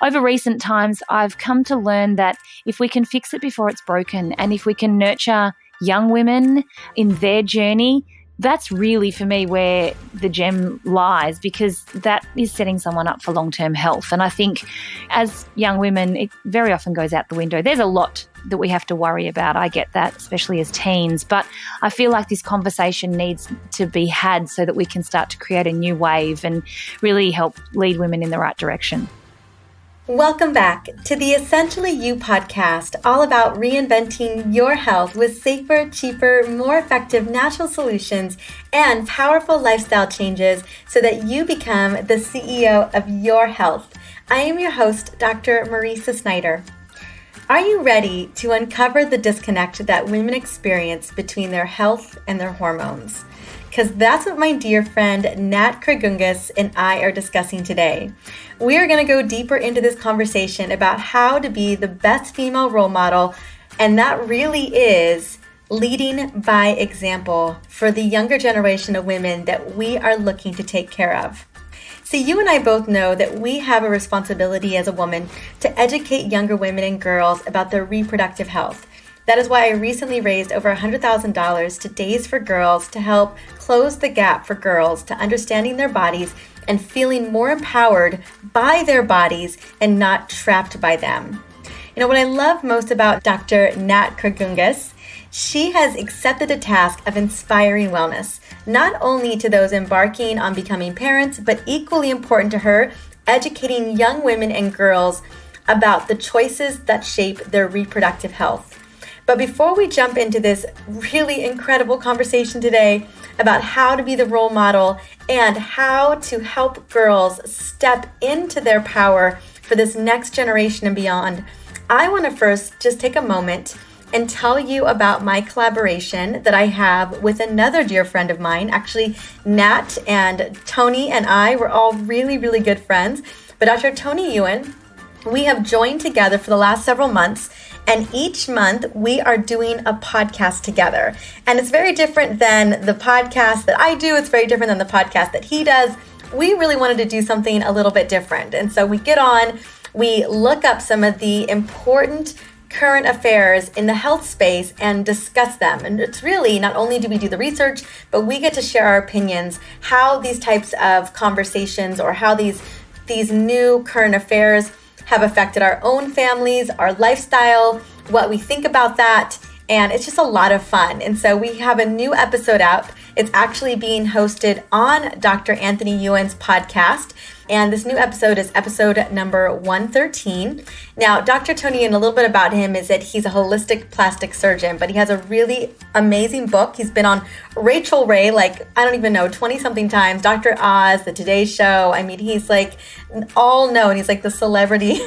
over recent times, I've come to learn that if we can fix it before it's broken, and if we can nurture young women in their journey, that's really, for me, where the gem lies, because that is setting someone up for long-term health. And I think as young women, it very often goes out the window. There's a lot that we have to worry about. I get that, especially as teens. But I feel like this conversation needs to be had so that we can start to create a new wave and really help lead women in the right direction. Welcome back to the Essentially You podcast, all about reinventing your health with safer, cheaper, more effective natural solutions and powerful lifestyle changes so that you become the CEO of your health. I am your host, Dr. Marisa Snyder. Are you ready to uncover the disconnect that women experience between their health and their hormones? Because that's what my dear friend Nat Kriongoudis and I are discussing today. We are going to go deeper into this conversation about how to be the best female role model, and that really is leading by example for the younger generation of women that we are looking to take care of. See, you and I both know that we have a responsibility as a woman to educate younger women and girls about their reproductive health. That is why I recently raised over $100,000 to Days for Girls to help close the gap for girls to understanding their bodies and feeling more empowered by their bodies and not trapped by them. You know, what I love most about Dr. Nat Kriongoudis, she has accepted the task of inspiring wellness, not only to those embarking on becoming parents, but equally important to her, educating young women and girls about the choices that shape their reproductive health. But before we jump into this really incredible conversation today about how to be the role model and how to help girls step into their power for this next generation and beyond, I want to first just take a moment and tell you about my collaboration that I have with another dear friend of mine. Actually, Nat and Tony and I were all really, really good friends. But Dr. Tony Ewan, we have joined together for the last several months, and each month we are doing a podcast together. And it's very different than the podcast that I do. It's very different than the podcast that he does. We really wanted to do something a little bit different. And so we get on, we look up some of the important current affairs in the health space and discuss them. And it's really, not only do we do the research, but we get to share our opinions, how these types of conversations or how these new current affairs have affected our own families, our lifestyle, what we think about that, and it's just a lot of fun. And so we have a new episode out. It's actually being hosted on Dr. Anthony Ewan's podcast, and this new episode is episode number 113. Now, Dr. Tony, and a little bit about him is that he's a holistic plastic surgeon, but he has a really amazing book. He's been on Rachel Ray, like, I don't even know, 20-something times, Dr. Oz, The Today Show. I mean, he's like all known. He's like the celebrity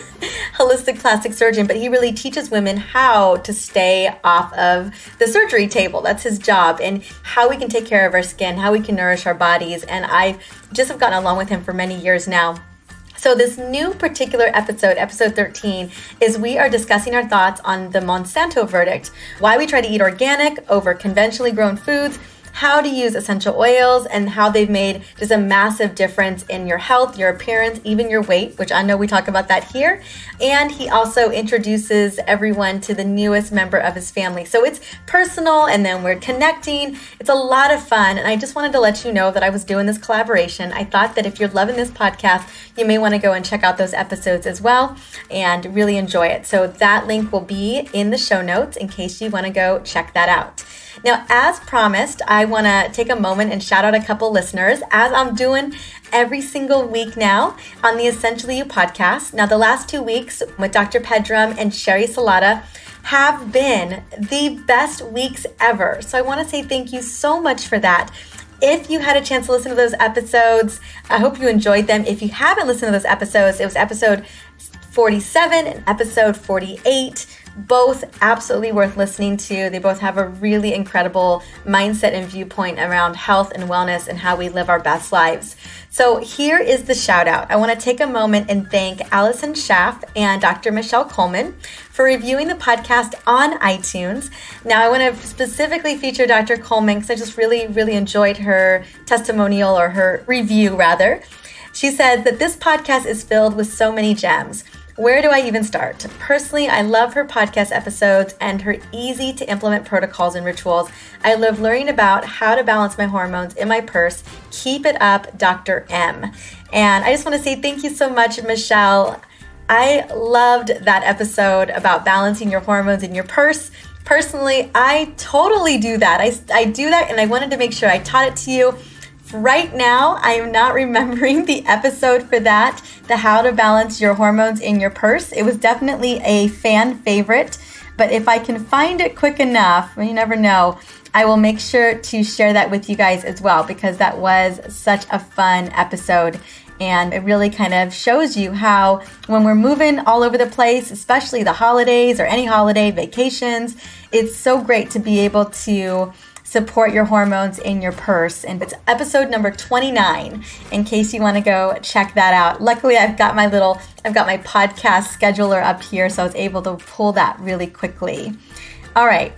holistic plastic surgeon, but he really teaches women how to stay off of the surgery table. That's his job, and how we can take care of our skin, how we can nourish our bodies. And I just have gotten along with him for many years now. So this new particular episode, episode 13, is we are discussing our thoughts on the Monsanto verdict, why we try to eat organic over conventionally grown foods, how to use essential oils, and how they've made just a massive difference in your health, your appearance, even your weight, which I know we talk about that here. And he also introduces everyone to the newest member of his family. So it's personal, and then we're connecting. It's a lot of fun. And I just wanted to let you know that I was doing this collaboration. I thought that if you're loving this podcast, you may want to go and check out those episodes as well and really enjoy it. So that link will be in the show notes in case you want to go check that out. Now, as promised, I want to take a moment and shout out a couple listeners, as I'm doing every single week now on the Essentially You podcast. Now, the last 2 weeks with Dr. Pedram and Sherry Salata have been the best weeks ever. So I want to say thank you so much for that. If you had a chance to listen to those episodes, I hope you enjoyed them. If you haven't listened to those episodes, it was episode 47 and episode 48. Both absolutely worth listening to. They both have a really incredible mindset and viewpoint around health and wellness and how we live our best lives. So here is the shout out. I want to take a moment and thank Allison Schaff and Dr. Michelle Coleman for reviewing the podcast on iTunes. Now, I want to specifically feature Dr. Coleman because I just really, really enjoyed her testimonial, or her review rather. She says that this podcast is filled with so many gems. Where do I even start? Personally, I love her podcast episodes and her easy to implement protocols and rituals. I love learning about how to balance my hormones in my purse. Keep it up, Dr. M. And I just want to say thank you so much, Michelle. I loved that episode about balancing your hormones in your purse. Personally, I totally do that. I do that, and I wanted to make sure I taught it to you. Right now, I am not remembering the episode for that, the how to balance your hormones in your purse. It was definitely a fan favorite, but if I can find it quick enough, you never know, I will make sure to share that with you guys as well, because that was such a fun episode. And it really kind of shows you how when we're moving all over the place, especially the holidays or any holiday vacations, it's so great to be able to support your hormones in your purse. And it's episode number 29, in case you want to go check that out. Luckily, I've got my podcast scheduler up here, so I was able to pull that really quickly. All right.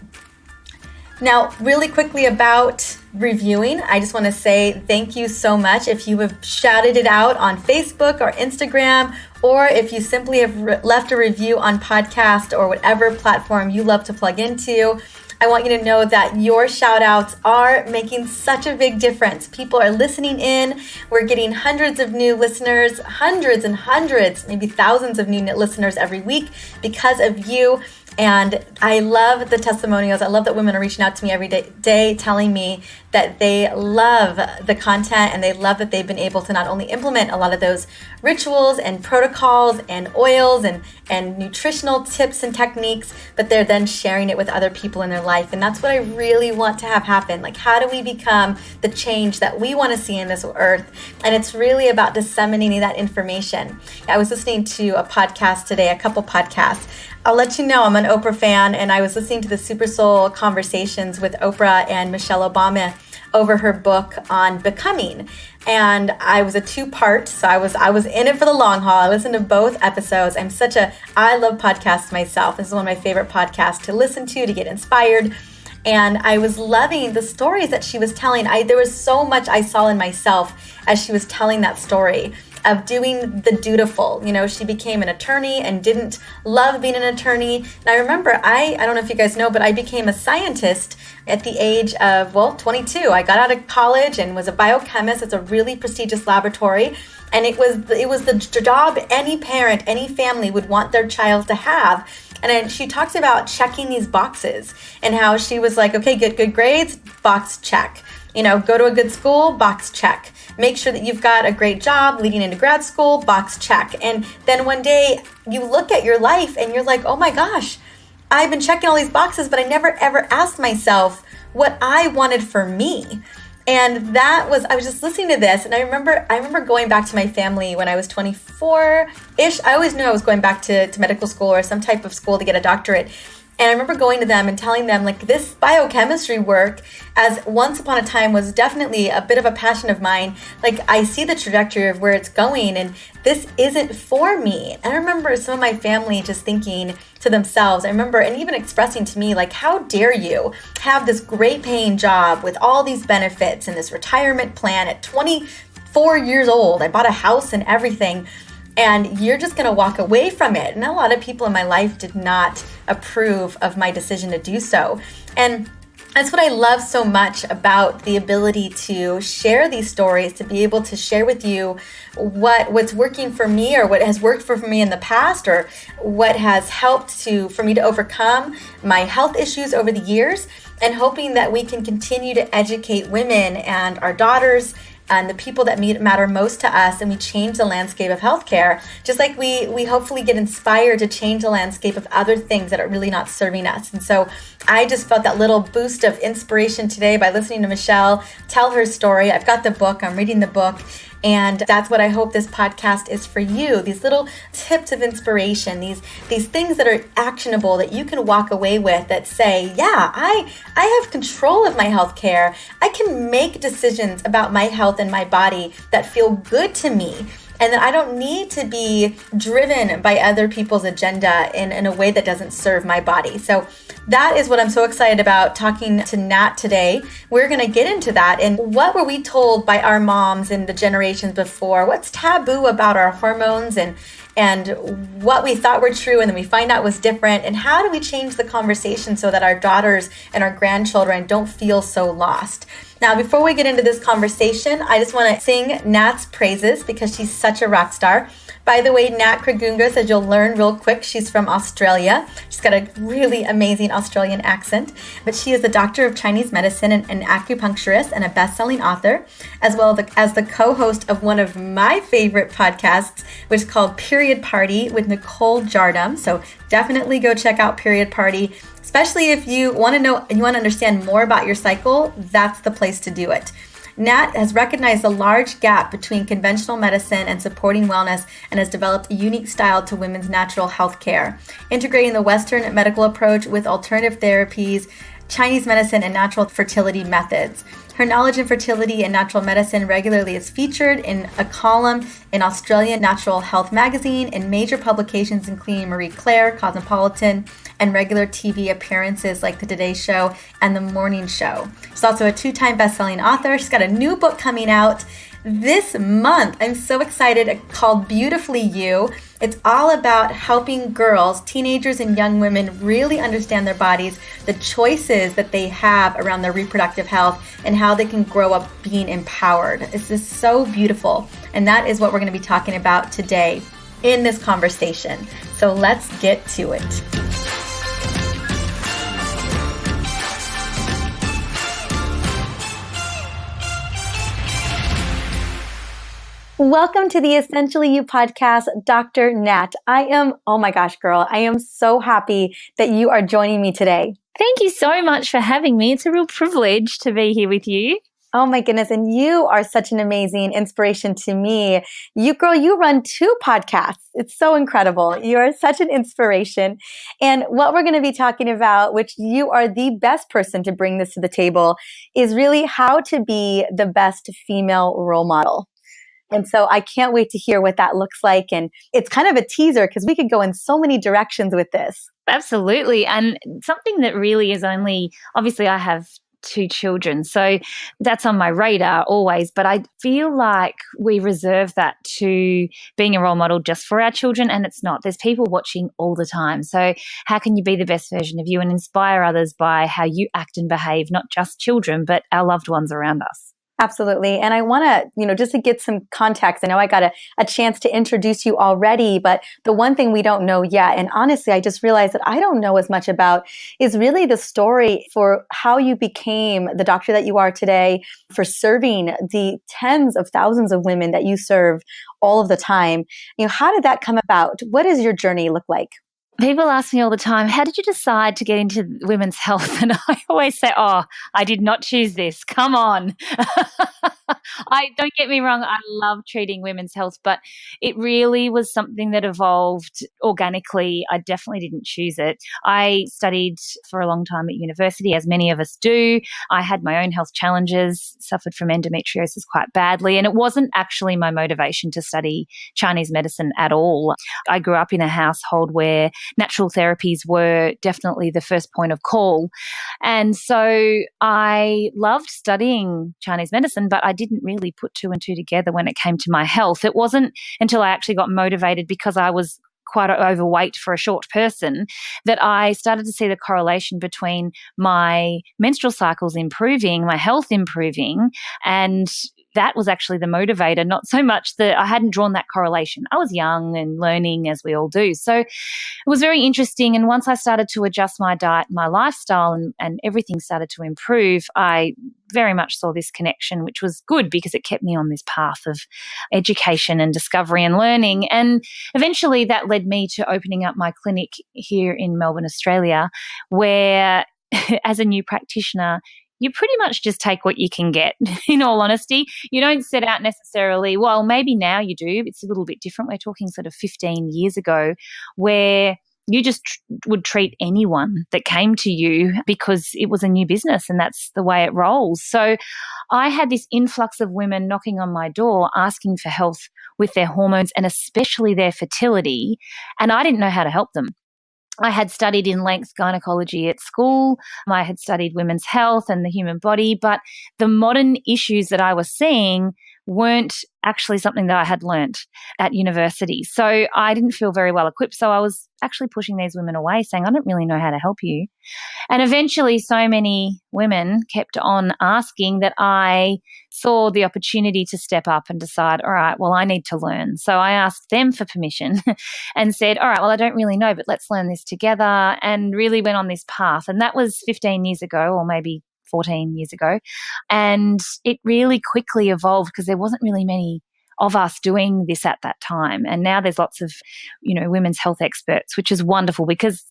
Now, really quickly about reviewing, I just want to say thank you so much if you have shouted it out on Facebook or Instagram, or if you simply have left a review on podcast or whatever platform you love to plug into. I want you to know that your shout outs are making such a big difference. People are listening in. We're getting hundreds of new listeners, hundreds and hundreds, maybe thousands of new listeners every week because of you. And I love the testimonials. I love that women are reaching out to me every day telling me that they love the content and they love that they've been able to not only implement a lot of those rituals and protocols and oils and nutritional tips and techniques, but they're then sharing it with other people in their life. And that's what I really want to have happen. Like, how do we become the change that we want to see in this earth? And it's really about disseminating that information. I was listening to a podcast today, a couple podcasts. I'll let you know I'm an Oprah fan, and I was listening to the Super Soul Conversations with Oprah and Michelle Obama over her book on becoming. And I was a two-part, so I was in it for the long haul. I listened to both episodes. I love podcasts myself. This is one of my favorite podcasts to listen to get inspired. And I was loving the stories that she was telling. There was so much I saw in myself as she was telling that story of doing the dutiful. You know, she became an attorney and didn't love being an attorney. And I remember, I don't know if you guys know, but I became a scientist at the age of, 22. I got out of college and was a biochemist. It's a really prestigious laboratory. And it was the job any parent, any family would want their child to have. And then she talks about checking these boxes and how she was like, okay, get good grades, box check. You know, go to a good school, box check. Make sure that you've got a great job leading into grad school, box check. And then one day you look at your life and you're like, oh my gosh, I've been checking all these boxes, but I never ever asked myself what I wanted for me. And I was just listening to this, and I remember going back to my family when I was 24-ish. I always knew I was going back to medical school or some type of school to get a doctorate. And I remember going to them and telling them, like, this biochemistry work, as once upon a time was definitely a bit of a passion of mine. Like, I see the trajectory of where it's going, and this isn't for me. And I remember some of my family just thinking to themselves, and even expressing to me, like, how dare you have this great paying job with all these benefits and this retirement plan at 24 years old. I bought a house and everything. And you're just going to walk away from it. And a lot of people in my life did not approve of my decision to do so. And that's what I love so much about the ability to share these stories, to be able to share with you what's working for me, or what has worked for me in the past, or what has helped for me to overcome my health issues over the years, and hoping that we can continue to educate women and our daughters and the people that matter most to us, and we change the landscape of healthcare, just like we hopefully get inspired to change the landscape of other things that are really not serving us. And so I just felt that little boost of inspiration today by listening to Michelle tell her story. I've got the book, I'm reading the book, and that's what I hope this podcast is for you. These little tips of inspiration, these things that are actionable that you can walk away with that say, yeah, I have control of my health care. I can make decisions about my health and my body that feel good to me. And that I don't need to be driven by other people's agenda in a way that doesn't serve my body. So that is what I'm so excited about talking to Nat today. We're going to get into that. And what were we told by our moms and the generations before? What's taboo about our hormones? And and what we thought were true and then we find out was different, and how do we change the conversation so that our daughters and our grandchildren don't feel so lost. Now, before we get into this conversation, I just want to sing Nat's praises because she's such a rock star. By the way, Nat Kriongoudis, as you'll learn real quick, she's from Australia. She's got a really amazing Australian accent, but she is a doctor of Chinese medicine and an acupuncturist and a best-selling author, as well as the co-host of one of my favorite podcasts, which is called Period Party with Nicole Jardim. So definitely go check out Period Party. Especially if you want to know and you want to understand more about your cycle, that's the place to do it. Nat has recognized a large gap between conventional medicine and supporting wellness and has developed a unique style to women's natural health care, integrating the Western medical approach with alternative therapies, Chinese medicine, and natural fertility methods. Her knowledge in fertility and natural medicine regularly is featured in a column in Australian Natural Health magazine, in major publications including Marie Claire, Cosmopolitan, and regular TV appearances like The Today Show and The Morning Show. She's also a 2-time best-selling author. She's got a new book coming out this month. I'm so excited, called Beautifully You. It's all about helping girls, teenagers, and young women really understand their bodies, the choices that they have around their reproductive health, and how they can grow up being empowered. This is so beautiful. And that is what we're going to be talking about today in this conversation. So let's get to it. Welcome to the Essentially You podcast, Dr. Nat. Oh my gosh, girl, I am so happy that you are joining me today. Thank you so much for having me. It's a real privilege to be here with you. Oh my goodness. And you are such an amazing inspiration to me. You run 2 podcasts. It's so incredible. You are such an inspiration. And what we're going to be talking about, which you are the best person to bring this to the table, is really how to be the best female role model. And so I can't wait to hear what that looks like. And it's kind of a teaser because we could go in so many directions with this. Absolutely. And something that really is obviously I have 2 children, so that's on my radar always. But I feel like we reserve that to being a role model just for our children, and it's not. There's people watching all the time. So how can you be the best version of you and inspire others by how you act and behave, not just children, but our loved ones around us? Absolutely. And I want to, just to get some context, I know I got a chance to introduce you already, but the one thing we don't know yet, and honestly, I just realized that I don't know as much about, is really the story for how you became the doctor that you are today, for serving the tens of thousands of women that you serve all of the time. How did that come about? What does your journey look like? People ask me all the time, how did you decide to get into women's health? And I always say, I did not choose this. Come on. Don't get me wrong, I love treating women's health, but it really was something that evolved organically. I definitely didn't choose it. I studied for a long time at university, as many of us do. I had my own health challenges, suffered from endometriosis quite badly, and it wasn't actually my motivation to study Chinese medicine at all. I grew up in a household where natural therapies were definitely the first point of call. And so I loved studying Chinese medicine, but I didn't really put 2 and 2 together when it came to my health. It wasn't until I actually got motivated, because I was quite overweight for a short person, that I started to see the correlation between my menstrual cycles improving, my health improving, and that was actually the motivator, not so much that I hadn't drawn that correlation. I was young and learning, as we all do. So it was very interesting. And once I started to adjust my diet, my lifestyle, and everything started to improve, I very much saw this connection, which was good because it kept me on this path of education and discovery and learning. And eventually that led me to opening up my clinic here in Melbourne, Australia, where as a new practitioner, you pretty much just take what you can get, in all honesty. You don't set out necessarily, well, maybe now you do. It's a little bit different. We're talking sort of 15 years ago, where you just would treat anyone that came to you because it was a new business and that's the way it rolls. So I had this influx of women knocking on my door asking for help with their hormones and especially their fertility, and I didn't know how to help them. I had studied in length gynecology at school. I had studied women's health and the human body, but the modern issues that I was seeing weren't actually something that I had learnt at university. So I didn't feel very well equipped. So I was actually pushing these women away, saying, I don't really know how to help you. And eventually so many women kept on asking that I saw the opportunity to step up and decide, all right, well, I need to learn. So I asked them for permission and said, all right, well, I don't really know, but let's learn this together, and really went on this path. And that was 15 years ago, or maybe 14 years ago. And it really quickly evolved because there wasn't really many of us doing this at that time. And now there's lots of, women's health experts, which is wonderful because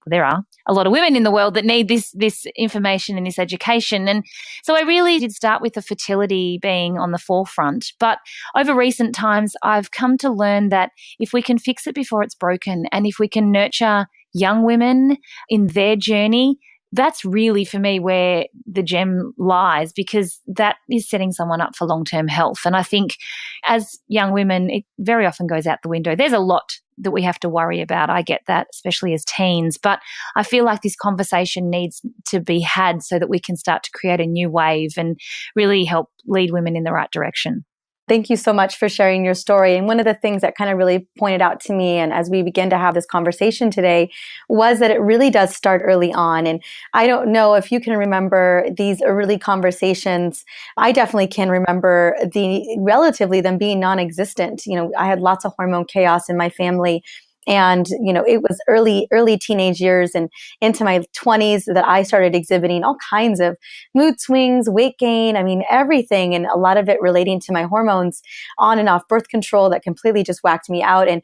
there are a lot of women in the world that need this information and this education. And so I really did start with the fertility being on the forefront. But over recent times, I've come to learn that if we can fix it before it's broken, and if we can nurture young women in their journey, that's really, for me, where the gem lies, because that is setting someone up for long-term health. And I think as young women, it very often goes out the window. There's a lot that we have to worry about. I get that, especially as teens. But I feel like this conversation needs to be had so that we can start to create a new wave and really help lead women in the right direction. Thank you so much for sharing your story. And one of the things that kind of really pointed out to me, and as we begin to have this conversation today, was that it really does start early on. And I don't know if you can remember these early conversations. I definitely can remember them being non-existent. I had lots of hormone chaos in my family. And, it was early teenage years and into my 20s that I started exhibiting all kinds of mood swings, weight gain, everything. And a lot of it relating to my hormones, on and off birth control, that completely just whacked me out, and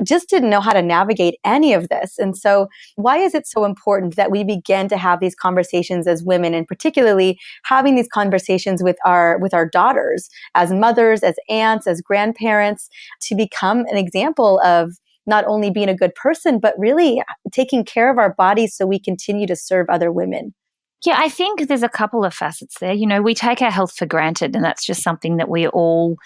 just didn't know how to navigate any of this. And so why is it so important that we begin to have these conversations as women, and particularly having these conversations with our daughters, as mothers, as aunts, as grandparents, to become an example of not only being a good person, but really taking care of our bodies so we continue to serve other women? Yeah, I think there's a couple of facets there. We take our health for granted, and that's just something that we all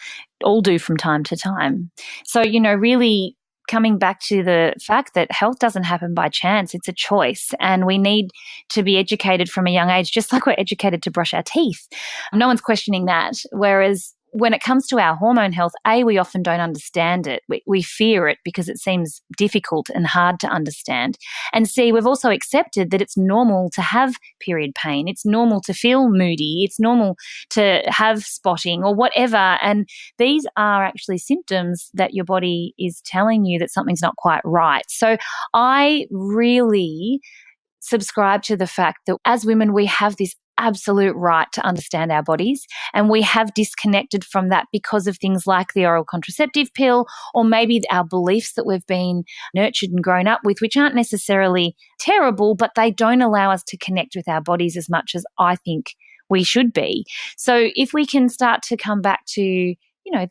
do from time to time. So, really coming back to the fact that health doesn't happen by chance, it's a choice, and we need to be educated from a young age, just like we're educated to brush our teeth. No one's questioning that. Whereas when it comes to our hormone health, we often don't understand it. We fear it because it seems difficult and hard to understand. And C, we've also accepted that it's normal to have period pain. It's normal to feel moody. It's normal to have spotting or whatever. And these are actually symptoms that your body is telling you that something's not quite right. So I really subscribe to the fact that as women, we have this absolute right to understand our bodies, and we have disconnected from that because of things like the oral contraceptive pill, or maybe our beliefs that we've been nurtured and grown up with, which aren't necessarily terrible, but they don't allow us to connect with our bodies as much as I think we should be. So if we can start to come back to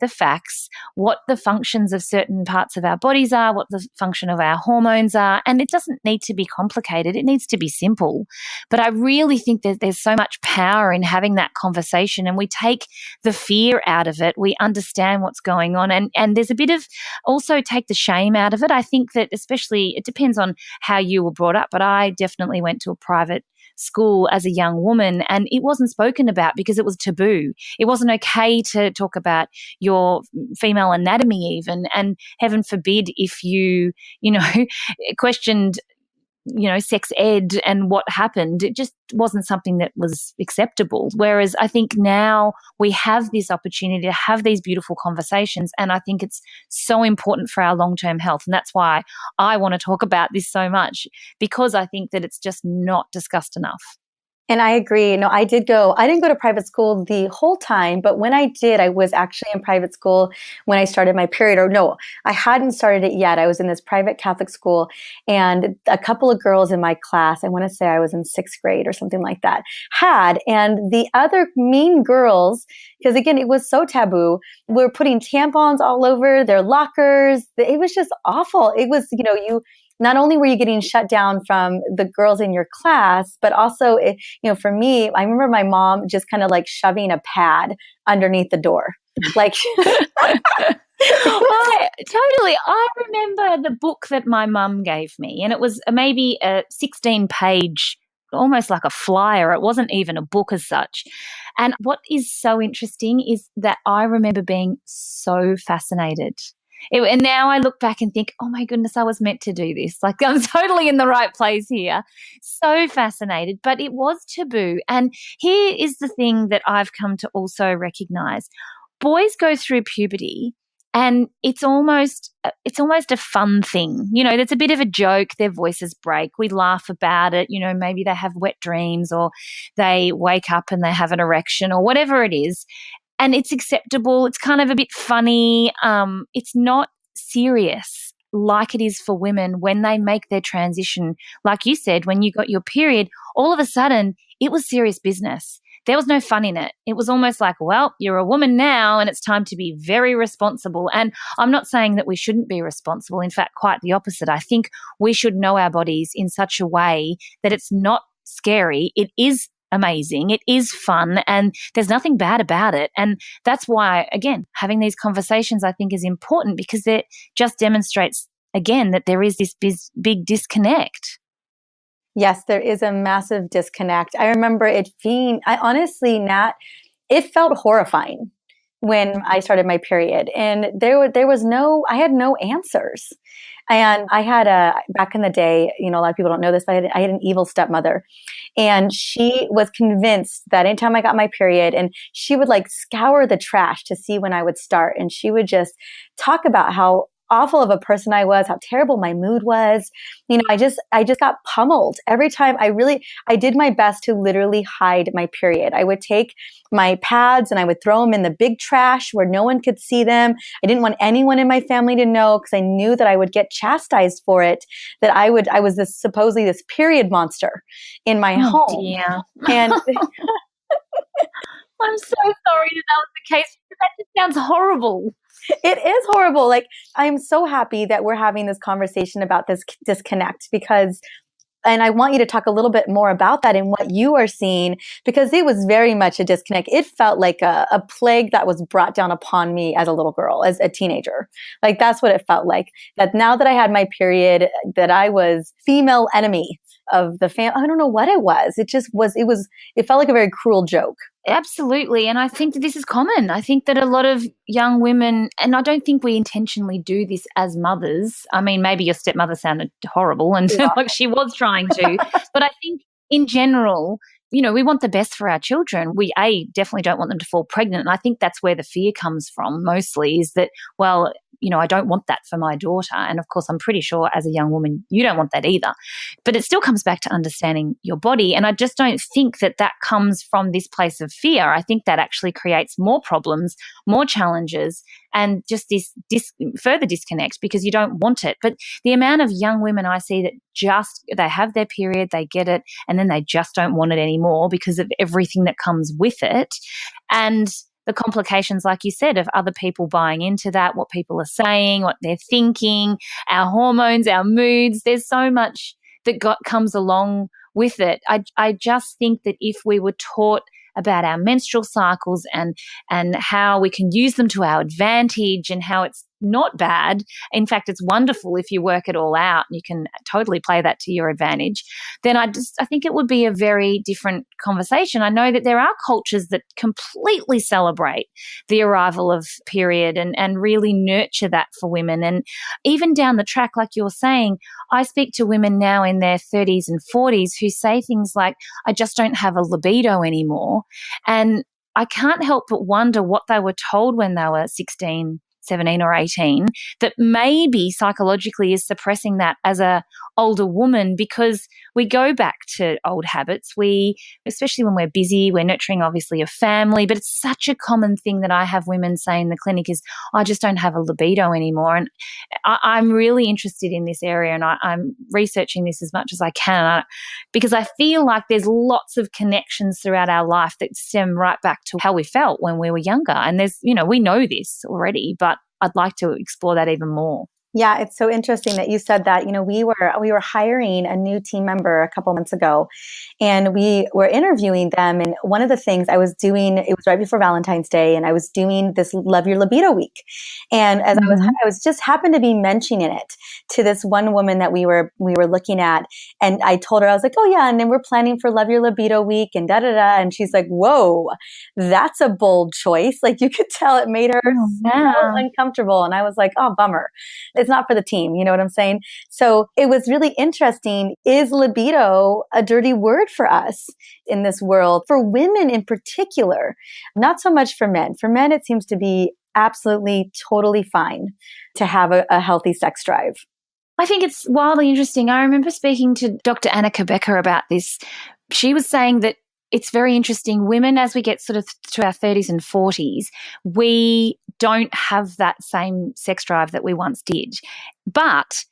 the facts, what the functions of certain parts of our bodies are, what the function of our hormones are. And it doesn't need to be complicated. It needs to be simple. But I really think that there's so much power in having that conversation, and we take the fear out of it. We understand what's going on. And there's a bit of also take the shame out of it. I think that especially it depends on how you were brought up, but I definitely went to a private school as a young woman, and it wasn't spoken about because it was taboo. It wasn't okay to talk about your female anatomy even, and heaven forbid if you questioned sex ed and what happened. It just wasn't something that was acceptable. Whereas I think now we have this opportunity to have these beautiful conversations, and I think it's so important for our long-term health. And that's why I want to talk about this so much, because I think that it's just not discussed enough. And I agree. No, I didn't go to private school the whole time, but when I did, I was actually in private school when I started my period. Or no, I hadn't started it yet. I was in this private Catholic school, and a couple of girls in my class, I want to say I was in 6th grade or something like that, and the other mean girls, because again, it was so taboo, were putting tampons all over their lockers. It was just awful. It was, not only were you getting shut down from the girls in your class, but also, for me, I remember my mom just kind of like shoving a pad underneath the door. Like, totally. I remember the book that my mum gave me, and it was maybe a 16-page almost like a flyer. It wasn't even a book as such. And what is so interesting is that I remember being so fascinated. And now I look back and think, oh my goodness, I was meant to do this. Like, I'm totally in the right place here. So fascinated. But it was taboo. And here is the thing that I've come to also recognize. Boys go through puberty and it's almost a fun thing. You know, there's a bit of a joke. Their voices break. We laugh about it. You know, maybe they have wet dreams or they wake up and they have an erection or whatever it is. And it's acceptable. It's kind of a bit funny. It's not serious like it is for women when they make their transition. Like you said, when you got your period, all of a sudden it was serious business. There was no fun in it. It was almost like, well, you're a woman now and it's time to be very responsible. And I'm not saying that we shouldn't be responsible. In fact, quite the opposite. I think we should know our bodies in such a way that it's not scary. It is amazing. It is fun and there's nothing bad about it. And that's why, again, having these conversations I think is important because it just demonstrates, again, that there is this big disconnect. Yes, there is a massive disconnect. I remember it being, honestly, Nat, it felt horrifying when I started my period. And I had no answers. And I had back in the day, you know, a lot of people don't know this, but I had an evil stepmother. And she was convinced that anytime I got my period, and she would like scour the trash to see when I would start. And she would just talk about how awful of a person I was, how terrible my mood was. You know, I just got pummeled every time. I did my best to literally hide my period. I would take my pads and I would throw them in the big trash where no one could see them. I didn't want anyone in my family to know because I knew that I would get chastised for it, that I was supposedly this period monster in my home. Dear. And I'm so sorry that was the case. That just sounds horrible. It is horrible. Like, I'm so happy that we're having this conversation about this disconnect and I want you to talk a little bit more about that and what you are seeing, because it was very much a disconnect. It felt like a plague that was brought down upon me as a little girl, as a teenager. Like, that's what it felt like. That now that I had my period, that I was female enemy of the family. I don't know what it was. It felt like a very cruel joke. Absolutely. And I think that this is common. I think that a lot of young women, and I don't think we intentionally do this as mothers. I mean, maybe your stepmother sounded horrible and like she was trying to, but I think in general, you know, we want the best for our children. We, definitely don't want them to fall pregnant. And I think that's where the fear comes from mostly, is that, well, you know, I don't want that for my daughter. And of course, I'm pretty sure as a young woman, you don't want that either. But it still comes back to understanding your body. And I just don't think that comes from this place of fear. I think that actually creates more problems, more challenges, and just this further disconnect because you don't want it. But the amount of young women I see that they have their period, they get it, and then they just don't want it anymore because of everything that comes with it. And the complications, like you said, of other people buying into that, what people are saying, what they're thinking, our hormones, our moods. There's so much that comes along with it. I just think that if we were taught about our menstrual cycles and how we can use them to our advantage and how it's not bad. In fact, it's wonderful if you work it all out and you can totally play that to your advantage. Then I think it would be a very different conversation. I know that there are cultures that completely celebrate the arrival of period and really nurture that for women. And even down the track, like you're saying, I speak to women now in their 30s and 40s who say things like, I just don't have a libido anymore. And I can't help but wonder what they were told when they were 16, 17 or 18 that maybe psychologically is suppressing that as a older woman, because we go back to old habits. Especially when we're busy, we're nurturing obviously a family, but it's such a common thing that I have women say in the clinic is, I just don't have a libido anymore. And I'm really interested in this area and I'm researching this as much as I can because I feel like there's lots of connections throughout our life that stem right back to how we felt when we were younger. And we know this already, but I'd like to explore that even more. Yeah, it's so interesting that you said that. We were hiring a new team member a couple months ago, and we were interviewing them. And one of the things I was doing, it was right before Valentine's Day, and I was doing this Love Your Libido week. And as I was just happened to be mentioning it to this one woman that we were looking at, and I told her, I was like, oh yeah, and then we're planning for Love Your Libido week and da da da. And she's like, whoa, that's a bold choice. Like, you could tell it made her so uncomfortable. And I was like, oh, bummer. It's not for the team. You know what I'm saying? So it was really interesting. Is libido a dirty word for us in this world? For women in particular, not so much for men. For men, it seems to be absolutely, totally fine to have a healthy sex drive. I think it's wildly interesting. I remember speaking to Dr. Annika Becker about this. She was saying that it's very interesting. Women, as we get sort of to our 30s and 40s, we don't have that same sex drive that we once did. But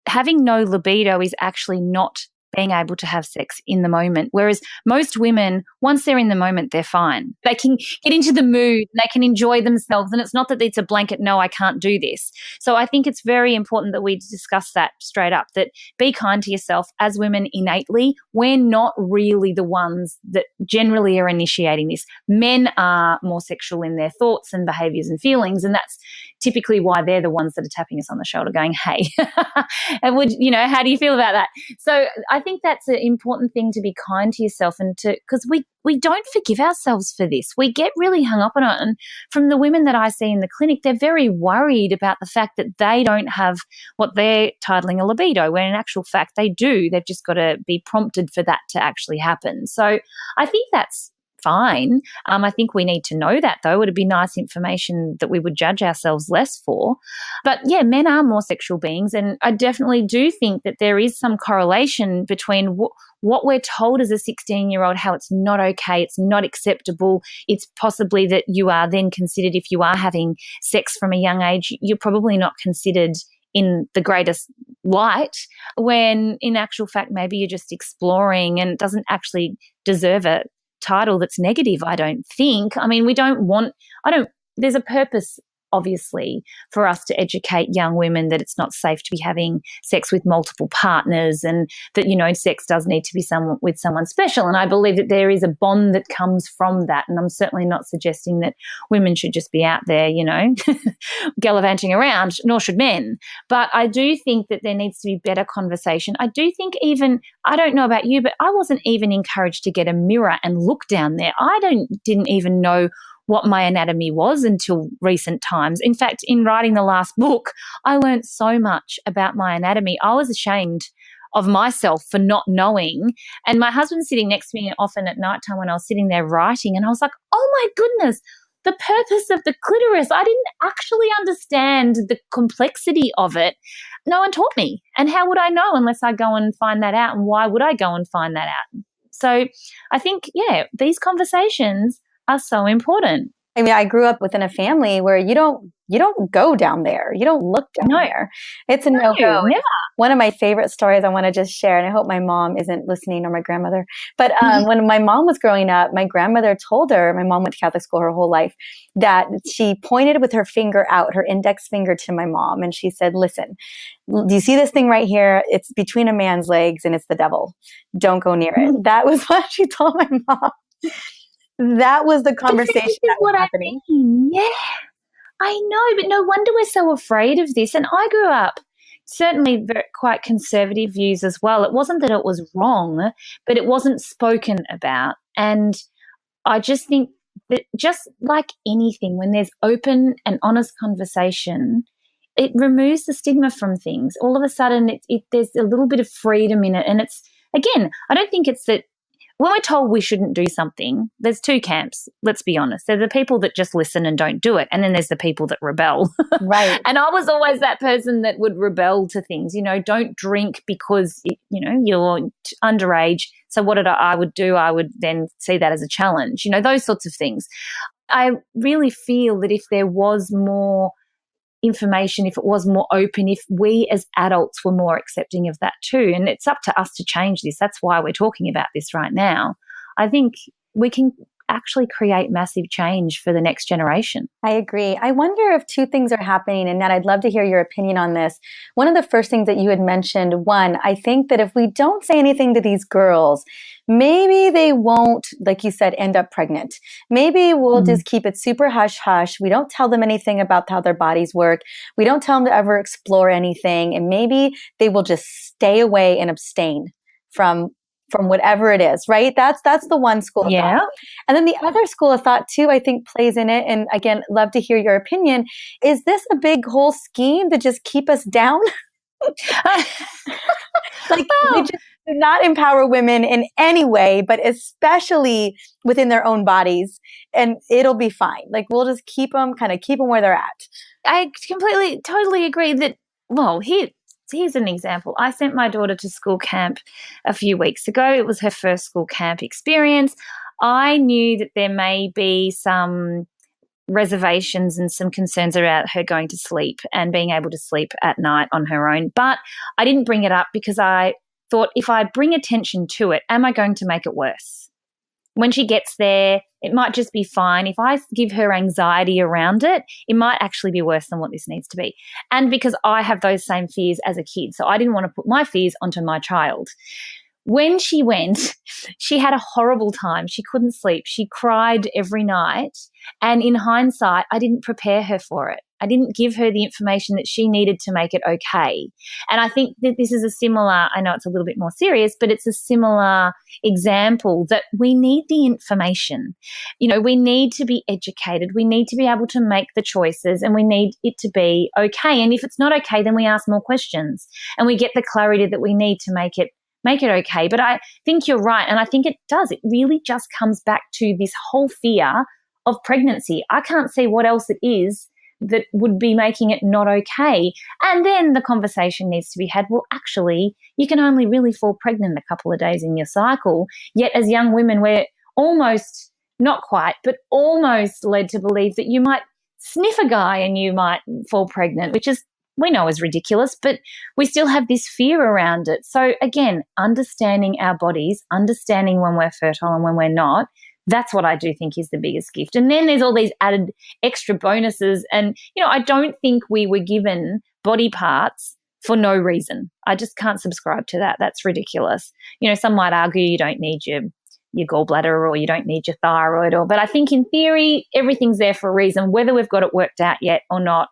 having no libido is actually not being able to have sex in the moment. Whereas most women, once they're in the moment, they're fine. They can get into the mood, they can enjoy themselves. And it's not that it's a blanket, no, I can't do this. So I think it's very important that we discuss that straight up, that be kind to yourself. As women innately, we're not really the ones that generally are initiating this. Men are more sexual in their thoughts and behaviors and feelings. And that's typically why they're the ones that are tapping us on the shoulder going, hey, and how do you feel about that? So I think that's an important thing, to be kind to yourself, and because we don't forgive ourselves for this. We get really hung up on it. And from the women that I see in the clinic, they're very worried about the fact that they don't have what they're titling a libido, when in actual fact they do. They've just got to be prompted for that to actually happen. So I think that's fine. I think we need to know that, though. It would be nice information that we would judge ourselves less for. But yeah, men are more sexual beings, and I definitely do think that there is some correlation between what we're told as a 16-year-old, how it's not okay, it's not acceptable. It's possibly that you are then considered, if you are having sex from a young age, you're probably not considered in the greatest light, when in actual fact maybe you're just exploring and it doesn't actually deserve a title that's negative, I don't think. I mean, there's a purpose, obviously, for us to educate young women that it's not safe to be having sex with multiple partners, and that, sex does need to be with someone special. And I believe that there is a bond that comes from that. And I'm certainly not suggesting that women should just be out there, gallivanting around, nor should men. But I do think that there needs to be better conversation. I do think I don't know about you, but I wasn't even encouraged to get a mirror and look down there. I didn't even know what my anatomy was until recent times. In fact, in writing the last book, I learned so much about my anatomy. I was ashamed of myself for not knowing. And my husband's sitting next to me often at nighttime when I was sitting there writing, and I was like, oh my goodness, the purpose of the clitoris. I didn't actually understand the complexity of it. No one taught me. And how would I know unless I go and find that out? And why would I go and find that out? So I think, these conversations are so important. I mean, I grew up within a family where you don't go down there. You don't look down there. It's a no-go. Never. One of my favorite stories I want to just share, and I hope my mom isn't listening, or my grandmother, but when my mom was growing up, my grandmother told her, my mom went to Catholic school her whole life, that she pointed with her finger out, her index finger, to my mom, and she said, listen, do you see this thing right here? It's between a man's legs and it's the devil. Don't go near it. That was what she told my mom. That was the conversation that was happening. I mean. Yeah, I know, but no wonder we're so afraid of this. And I grew up certainly quite conservative views as well. It wasn't that it was wrong, but it wasn't spoken about. And I just think that, just like anything, when there's open and honest conversation, it removes the stigma from things. All of a sudden, there's a little bit of freedom in it. And it's, again, I don't think it's that when we're told we shouldn't do something, there's two camps, let's be honest. There's the people that just listen and don't do it, and then there's the people that rebel. Right. And I was always that person that would rebel to things. Don't drink because, you're underage. So what I would do? I would then see that as a challenge, those sorts of things. I really feel that if there was more information, if it was more open, if we as adults were more accepting of that too, and it's up to us to change this. That's why we're talking about this right now. I think we can actually create massive change for the next generation. I agree. I wonder if two things are happening, and Nat, I'd love to hear your opinion on this. One of the first things that you had mentioned, one, I think that if we don't say anything to these girls, maybe they won't, like you said, end up pregnant. Maybe we'll just keep it super hush hush. We don't tell them anything about how their bodies work. We don't tell them to ever explore anything. And maybe they will just stay away and abstain from whatever it is, right? That's the one school of thought. And then the other school of thought too, I think plays in it. And again, love to hear your opinion. Is this a big whole scheme to just keep us down? Like they just do not empower women in any way, but especially within their own bodies, and it'll be fine. Like we'll just keep them where they're at. I totally agree that, well, here's an example. I sent my daughter to school camp a few weeks ago. It was her first school camp experience. I knew that there may be some reservations and some concerns about her going to sleep and being able to sleep at night on her own. But I didn't bring it up because I thought, if I bring attention to it, am I going to make it worse? When she gets there, it might just be fine. If I give her anxiety around it, it might actually be worse than what this needs to be. And because I have those same fears as a kid, so I didn't want to put my fears onto my child. When she went, she had a horrible time. She couldn't sleep. She cried every night. And in hindsight, I didn't prepare her for it. I didn't give her the information that she needed to make it okay. And I think that this is a similar, I know it's a little bit more serious, but it's a similar example that we need the information. You know, we need to be educated. We need to be able to make the choices, and we need it to be okay. And if it's not okay, then we ask more questions and we get the clarity that we need to make it okay. But I think you're right. And I think it does. It really just comes back to this whole fear of pregnancy. I can't see what else it is that would be making it not okay. And then the conversation needs to be had, well, actually, you can only really fall pregnant a couple of days in your cycle. Yet as young women, we're almost, not quite, but almost led to believe that you might sniff a guy and you might fall pregnant, which is, we know is ridiculous, but we still have this fear around it. So again, understanding our bodies, understanding when we're fertile and when we're not, that's what I do think is the biggest gift. And then there's all these added extra bonuses. And, you know, I don't think we were given body parts for no reason. I just can't subscribe to that. That's ridiculous. You know, some might argue you don't need your gallbladder or you don't need your thyroid, but I think in theory, everything's there for a reason. Whether we've got it worked out yet or not,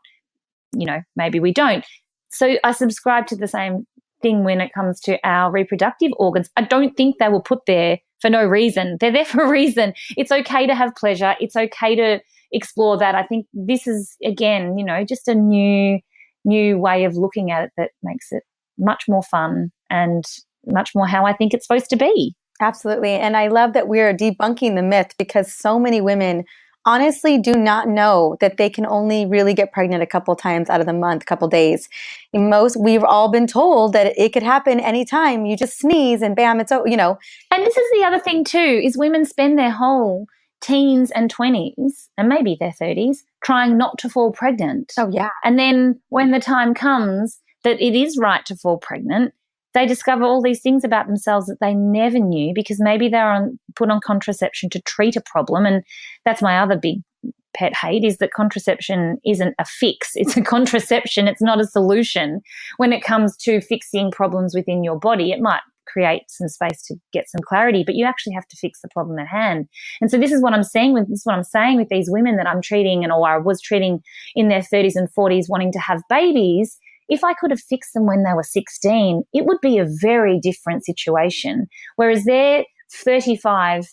you know, maybe we don't. So I subscribe to the same thing when it comes to our reproductive organs. I don't think they were put there for no reason. They're there for a reason. It's okay to have pleasure. It's okay to explore that. I think this is, again, you know, just a new way of looking at it that makes it much more fun and much more how I think it's supposed to be. Absolutely. And I love that we're debunking the myth, because so many women honestly do not know that they can only really get pregnant a couple times out of the month, couple days. We've all been told that it could happen anytime. You just sneeze and bam, it's, you know. And this is the other thing too, is women spend their whole teens and 20s and maybe their 30s trying not to fall pregnant. Oh yeah. And then when the time comes that it is right to fall pregnant, they discover all these things about themselves that they never knew, because maybe they're put on contraception to treat a problem. And that's my other big pet hate, is that contraception isn't a fix. It's a contraception. It's not a solution. When it comes to fixing problems within your body, it might create some space to get some clarity, but you actually have to fix the problem at hand. And so this is what I'm saying with these women that I'm treating, or I was treating in their 30s and 40s wanting to have babies. If I could have fixed them when they were 16, it would be a very different situation. Whereas they're 35,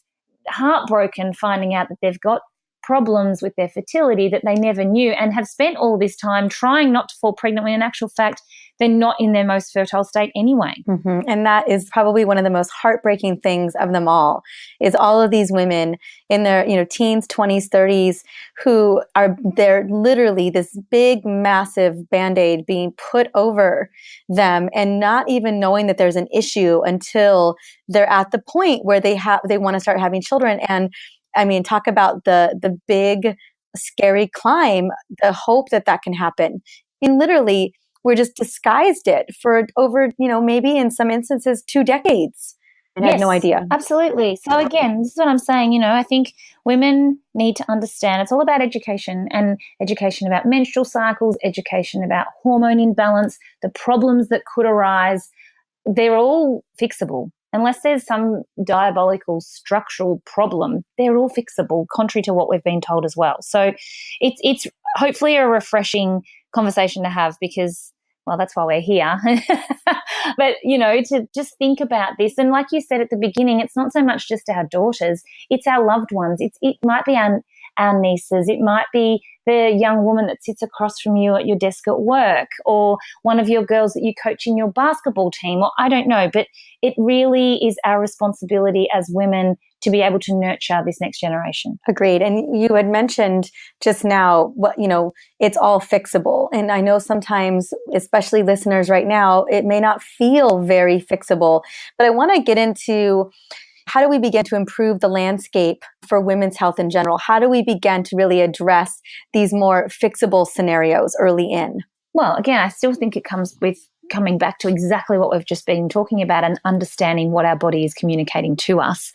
heartbroken, finding out that they've got problems with their fertility that they never knew, and have spent all this time trying not to fall pregnant when in actual fact they're not in their most fertile state anyway. Mm-hmm. And that is probably one of the most heartbreaking things of them all, is all of these women in their, you know, teens, 20s, 30s, who are, they're literally this big, massive Band-Aid being put over them, and not even knowing that there's an issue until they're at the point where they want to start having children. And I mean, talk about the big, scary climb, the hope that can happen. I mean, literally, we're just disguised it for over, you know, maybe in some instances 2 decades. And I had no idea. Absolutely. So again, this is what I'm saying. I think women need to understand it's all about education, and education about menstrual cycles, education about hormone imbalance, the problems that could arise. They're all fixable. Unless there's some diabolical structural problem, they're all fixable, contrary to what we've been told as well. So it's hopefully a refreshing conversation to have, because, well, that's why we're here. But, to just think about this. And like you said at the beginning, it's not so much just our daughters, it's our loved ones. It might be our nieces. It might be the young woman that sits across from you at your desk at work, or one of your girls that you coach in your basketball team, or I don't know. But it really is our responsibility as women to be able to nurture this next generation. Agreed. And you had mentioned just now, it's all fixable. And I know sometimes, especially listeners right now, it may not feel very fixable, but I want to get into, how do we begin to improve the landscape for women's health in general? How do we begin to really address these more fixable scenarios early in? Well, again, I still think it comes with coming back to exactly what we've just been talking about, and understanding what our body is communicating to us.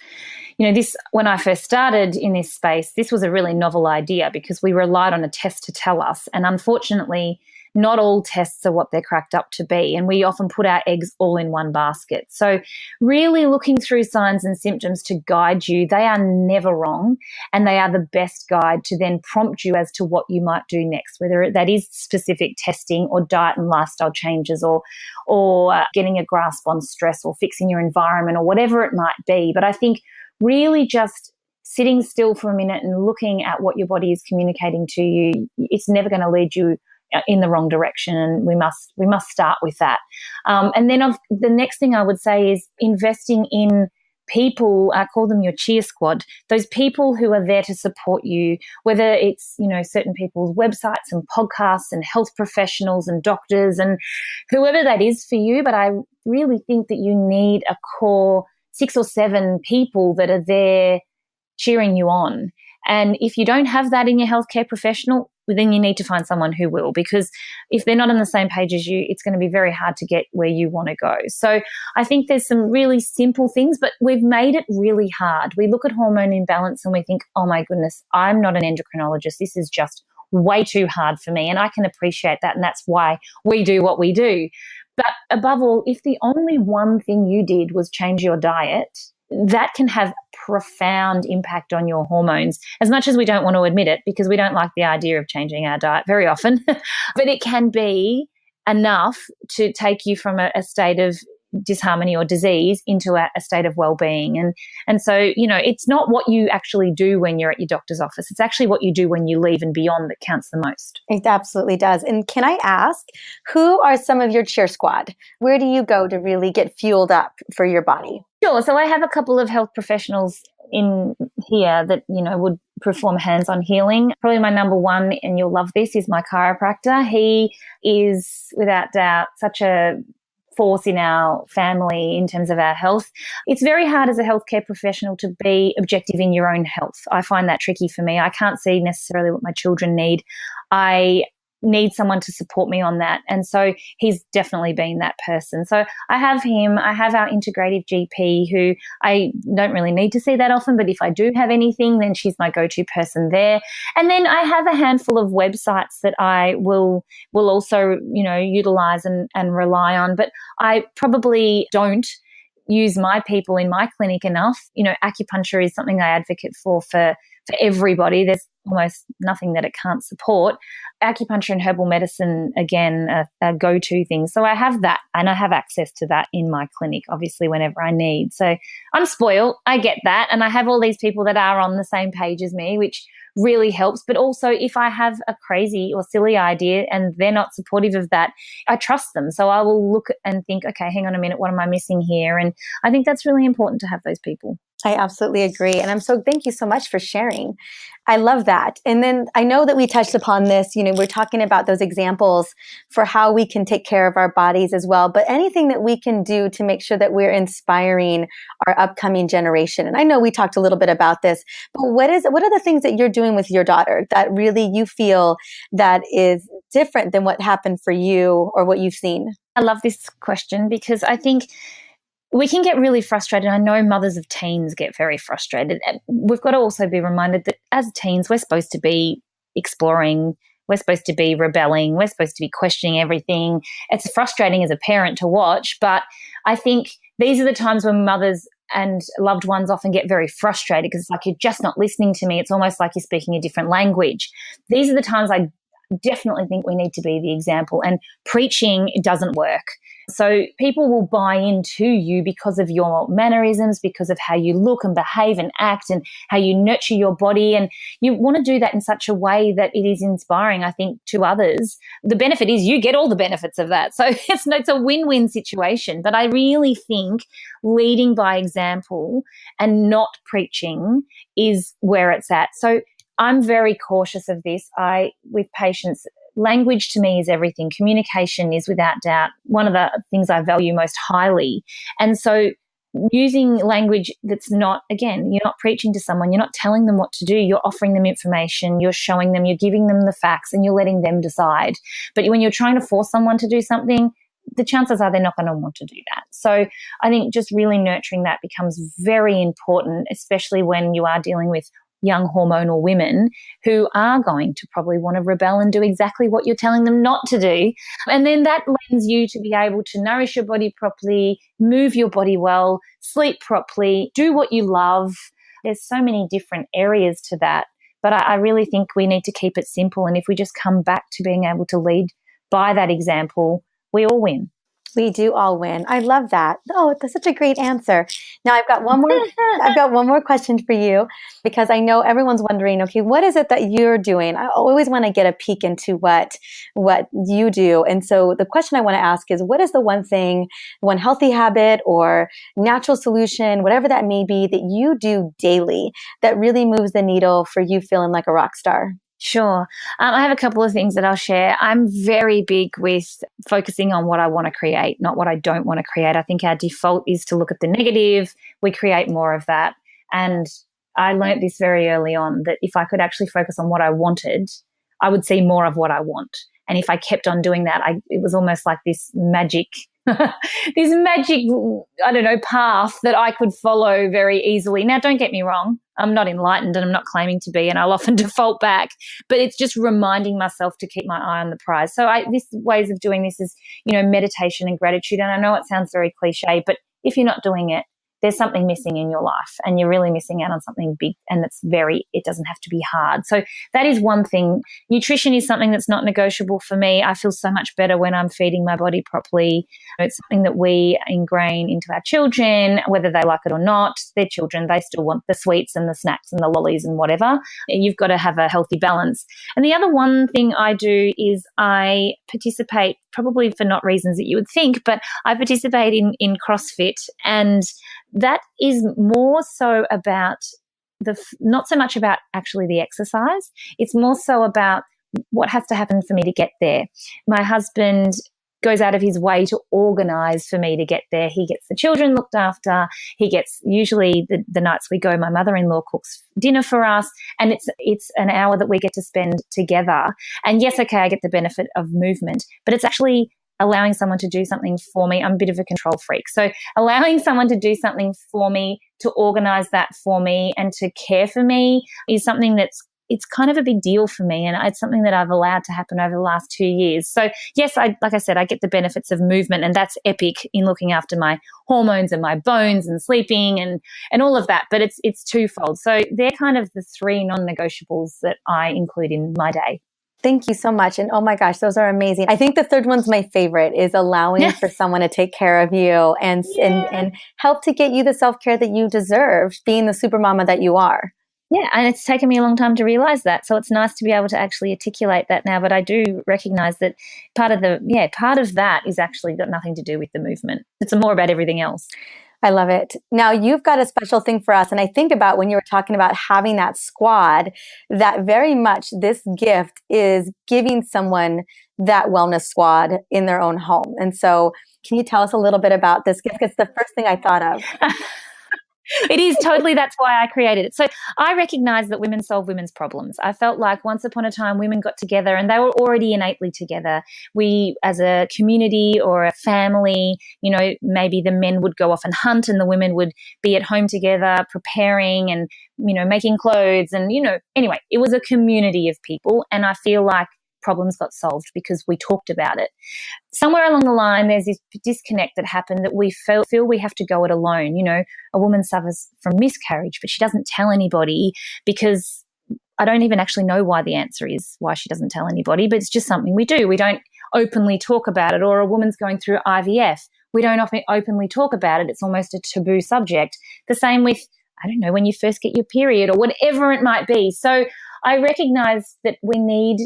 When I first started in this space, this was a really novel idea, because we relied on a test to tell us. And unfortunately, not all tests are what they're cracked up to be. And we often put our eggs all in one basket. So really looking through signs and symptoms to guide you, they are never wrong. And they are the best guide to then prompt you as to what you might do next, whether that is specific testing or diet and lifestyle changes, or getting a grasp on stress, or fixing your environment, or whatever it might be. But I think really just sitting still for a minute and looking at what your body is communicating to you, it's never going to lead you in the wrong direction, and we must start with that. And then the next thing I would say is investing in people. I call them your cheer squad, those people who are there to support you, whether it's certain people's websites and podcasts and health professionals and doctors and whoever that is for you. But I really think that you need a core 6 or 7 people that are there cheering you on. And if you don't have that in your healthcare professional, then you need to find someone who will, because if they're not on the same page as you, it's going to be very hard to get where you want to go. So I think there's some really simple things, but we've made it really hard. We look at hormone imbalance and we think, oh my goodness, I'm not an endocrinologist. This is just way too hard for me. And I can appreciate that. And that's why we do what we do. But above all, if the only one thing you did was change your diet, that can have profound impact on your hormones, as much as we don't want to admit it, because we don't like the idea of changing our diet very often. But it can be enough to take you from a state of disharmony or disease into a state of well-being. And so, it's not what you actually do when you're at your doctor's office. It's actually what you do when you leave and beyond that counts the most. It absolutely does. And can I ask, who are some of your cheer squad? Where do you go to really get fueled up for your body? Sure. So I have a couple of health professionals in here that, would perform hands-on healing. Probably my number one, and you'll love this, is my chiropractor. He is, without doubt, such a force in our family in terms of our health. It's very hard as a healthcare professional to be objective in your own health. I find that tricky for me. I can't see necessarily what my children need. I need someone to support me on that. And so he's definitely been that person. So I have him. I have our integrative GP, who I don't really need to see that often, but if I do have anything, then she's my go-to person there. And then I have a handful of websites that I will also, utilize and rely on, but I probably don't use my people in my clinic enough. Acupuncture is something I advocate for everybody. There's almost nothing that it can't support. Acupuncture and herbal medicine, again, are go-to things. So I have that, and I have access to that in my clinic, obviously, whenever I need. So I'm spoiled. I get that. And I have all these people that are on the same page as me, which really helps. But also, if I have a crazy or silly idea and they're not supportive of that, I trust them. So I will look and think, okay, hang on a minute, what am I missing here? And I think that's really important to have those people. I absolutely agree. And thank you so much for sharing. I love that. And then I know that we touched upon this, we're talking about those examples for how we can take care of our bodies as well, but anything that we can do to make sure that we're inspiring our upcoming generation. And I know we talked a little bit about this, but what are the things that you're doing with your daughter that really you feel that is different than what happened for you or what you've seen? I love this question, because I think we can get really frustrated. I know mothers of teens get very frustrated. And we've got to also be reminded that as teens, we're supposed to be exploring, we're supposed to be rebelling, we're supposed to be questioning everything. It's frustrating as a parent to watch, but I think these are the times when mothers and loved ones often get very frustrated because it's like, you're just not listening to me. It's almost like you're speaking a different language. These are the times I definitely think we need to be the example, and preaching doesn't work. So people will buy into you because of your mannerisms, because of how you look and behave and act and how you nurture your body. And you want to do that in such a way that it is inspiring, I think, to others. The benefit is you get all the benefits of that. So it's a win-win situation. But I really think leading by example and not preaching is where it's at. So I'm very cautious of this. With patients, language to me is everything. Communication is without doubt one of the things I value most highly. And so using language that's not, again, you're not preaching to someone, you're not telling them what to do, you're offering them information, you're showing them, you're giving them the facts, and you're letting them decide. But when you're trying to force someone to do something, the chances are they're not going to want to do that. So I think just really nurturing that becomes very important, especially when you are dealing with young hormonal women who are going to probably want to rebel and do exactly what you're telling them not to do. And then that lends you to be able to nourish your body properly, move your body well, sleep properly, do what you love. There's so many different areas to that. But I really think we need to keep it simple. And if we just come back to being able to lead by that example, we all win. We do all win. I love that. Oh, that's such a great answer. Now I've got one more. I've got one more question for you, because I know everyone's wondering, okay, what is it that you're doing? I always want to get a peek into what you do. And so the question I want to ask is, what is the one thing, one healthy habit or natural solution, whatever that may be, that you do daily that really moves the needle for you feeling like a rock star? Sure. I have a couple of things that I'll share. I'm very big with focusing on what I want to create, not what I don't want to create. I think our default is to look at the negative. We create more of that. And I learned this very early on, that if I could actually focus on what I wanted, I would see more of what I want. And if I kept on doing that, it was almost like this magic path that I could follow very easily. Now, don't get me wrong. I'm not enlightened and I'm not claiming to be, and I'll often default back, but it's just reminding myself to keep my eye on the prize. So this ways of doing this is, meditation and gratitude. And I know it sounds very cliche, but if you're not doing it, there's something missing in your life, and you're really missing out on something big, and it doesn't have to be hard. So that is one thing. Nutrition is something that's not negotiable for me. I feel so much better when I'm feeding my body properly. It's something that we ingrain into our children, whether they like it or not. They're children. They still want the sweets and the snacks and the lollies and whatever. You've got to have a healthy balance. And the other one thing I do is I participate, probably for not reasons that you would think, but I participate in CrossFit, and that is more so about not so much about actually the exercise. It's more so about what has to happen for me to get there. My husband goes out of his way to organize for me to get there. He gets the children looked after. He gets, usually the nights we go, my mother-in-law cooks dinner for us, and it's an hour that we get to spend together. And yes, okay, I get the benefit of movement, but it's actually allowing someone to do something for me. I'm a bit of a control freak. So allowing someone to do something for me, to organize that for me and to care for me is something it's kind of a big deal for me. And it's something that I've allowed to happen over the last 2 years. So yes, like I said, I get the benefits of movement, and that's epic in looking after my hormones and my bones and sleeping and all of that. But it's twofold. So they're kind of the three non-negotiables that I include in my day. Thank you so much. And oh my gosh, those are amazing. I think the third one's my favorite, is allowing for someone to take care of you and help to get you the self-care that you deserve, being the super mama that you are. Yeah, and it's taken me a long time to realize that. So it's nice to be able to actually articulate that now. But I do recognize that part of that is actually got nothing to do with the movement. It's more about everything else. I love it. Now, you've got a special thing for us. And I think about when you were talking about having that squad, that very much this gift is giving someone that wellness squad in their own home. And so can you tell us a little bit about this gift? It's the first thing I thought of. It is totally, that's why I created it. So I recognize that women solve women's problems. I felt like once upon a time women got together and they were already innately together. We, as a community or a family, maybe the men would go off and hunt and the women would be at home together preparing and, making clothes and, anyway, it was a community of people, and I feel like problems got solved because we talked about it. Somewhere along the line, there's this disconnect that happened that we feel we have to go it alone. A woman suffers from miscarriage, but she doesn't tell anybody because I don't even actually know why the answer is why she doesn't tell anybody, but it's just something we do. We don't openly talk about it. Or a woman's going through IVF. We don't often openly talk about it. It's almost a taboo subject. The same with, I don't know, when you first get your period or whatever it might be. So I recognize that we need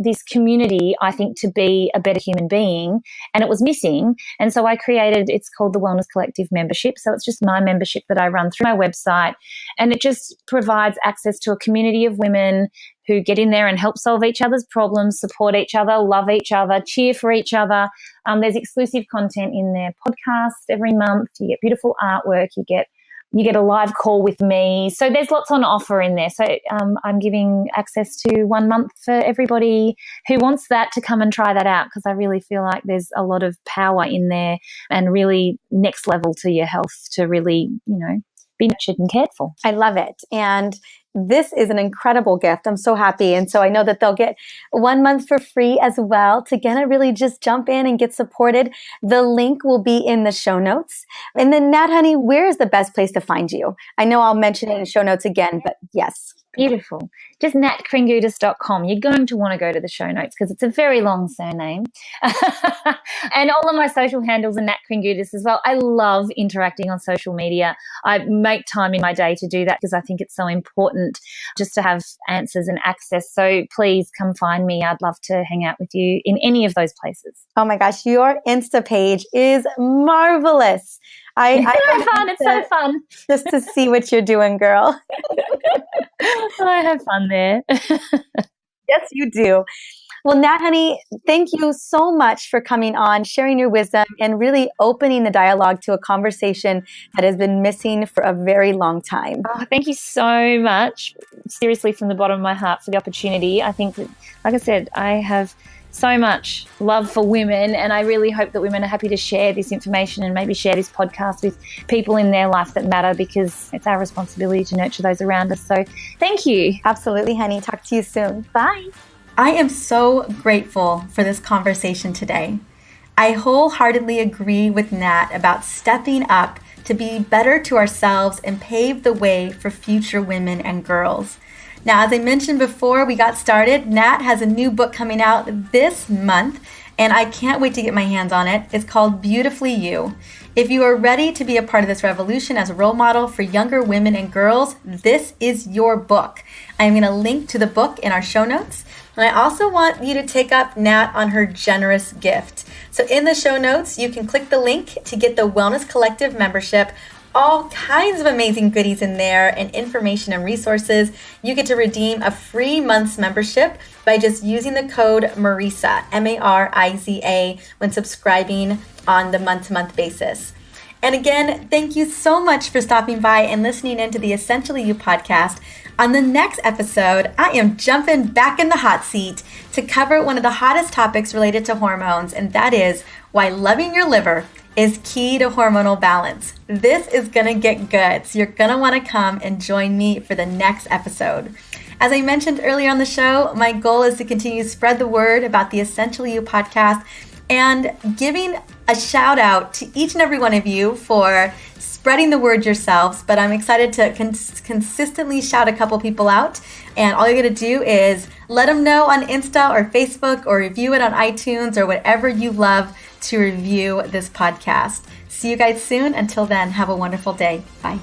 this community, I think, to be a better human being, and it was missing. And so I created, it's called the Wellness Collective membership. So it's just my membership that I run through my website, and it just provides access to a community of women who get in there and help solve each other's problems, support each other, love each other, cheer for each other. There's exclusive content in their podcast every month. You get beautiful artwork. You get a live call with me. So there's lots on offer in there. So I'm giving access to 1 month for everybody who wants that to come and try that out, because I really feel like there's a lot of power in there and really next level to your health to really, be nurtured and cared for. I love it. And this is an incredible gift. I'm so happy. And so I know that they'll get 1 month for free as well to really just jump in and get supported. The link will be in the show notes. And then Nat, honey, where is the best place to find you? I know I'll mention it in the show notes again, but yes. Beautiful. Just natkringoudis.com. You're going to want to go to the show notes because it's a very long surname. And all of my social handles are Nat Kriongoudis as well. I love interacting on social media. I make time in my day to do that because I think it's so important just to have answers and access. So please come find me. I'd love to hang out with you in any of those places. Oh my gosh, your Insta page is marvelous. It's so fun. Just to see what you're doing, girl. I have fun there. Yes, you do. Well, Nat, honey, thank you so much for coming on, sharing your wisdom, and really opening the dialogue to a conversation that has been missing for a very long time. Oh, thank you so much. Seriously, from the bottom of my heart for the opportunity. I think that, like I said, I have so much love for women, and I really hope that women are happy to share this information and maybe share this podcast with people in their life that matter, because it's our responsibility to nurture those around us. So thank you. Absolutely, honey. Talk to you soon. Bye. I am so grateful for this conversation today. I wholeheartedly agree with Nat about stepping up to be better to ourselves and pave the way for future women and girls. Now, as I mentioned before we got started, Nat has a new book coming out this month, and I can't wait to get my hands on it. It's called Beautifully You. If you are ready to be a part of this revolution as a role model for younger women and girls, this is your book. I'm going to link to the book in our show notes. And I also want you to take up Nat on her generous gift. So in the show notes, you can click the link to get the Wellness Collective membership. All kinds of amazing goodies in there and information and resources. You get to redeem a free month's membership by just using the code MARIZA, M-A-R-I-Z-A, when subscribing on the month-to-month basis. And again, thank you so much for stopping by and listening into the Essentially You podcast. On the next episode, I am jumping back in the hot seat to cover one of the hottest topics related to hormones, and that is why loving your liver is key to hormonal balance. This is gonna get good, so you're gonna wanna come and join me for the next episode. As I mentioned earlier on the show, my goal is to continue to spread the word about the Essentially You podcast and giving a shout out to each and every one of you for spreading the word yourselves, but I'm excited to consistently shout a couple people out. And all you're gonna do is let them know on Insta or Facebook, or review it on iTunes, or whatever you love to review this podcast. See you guys soon. Until then, have a wonderful day. Bye.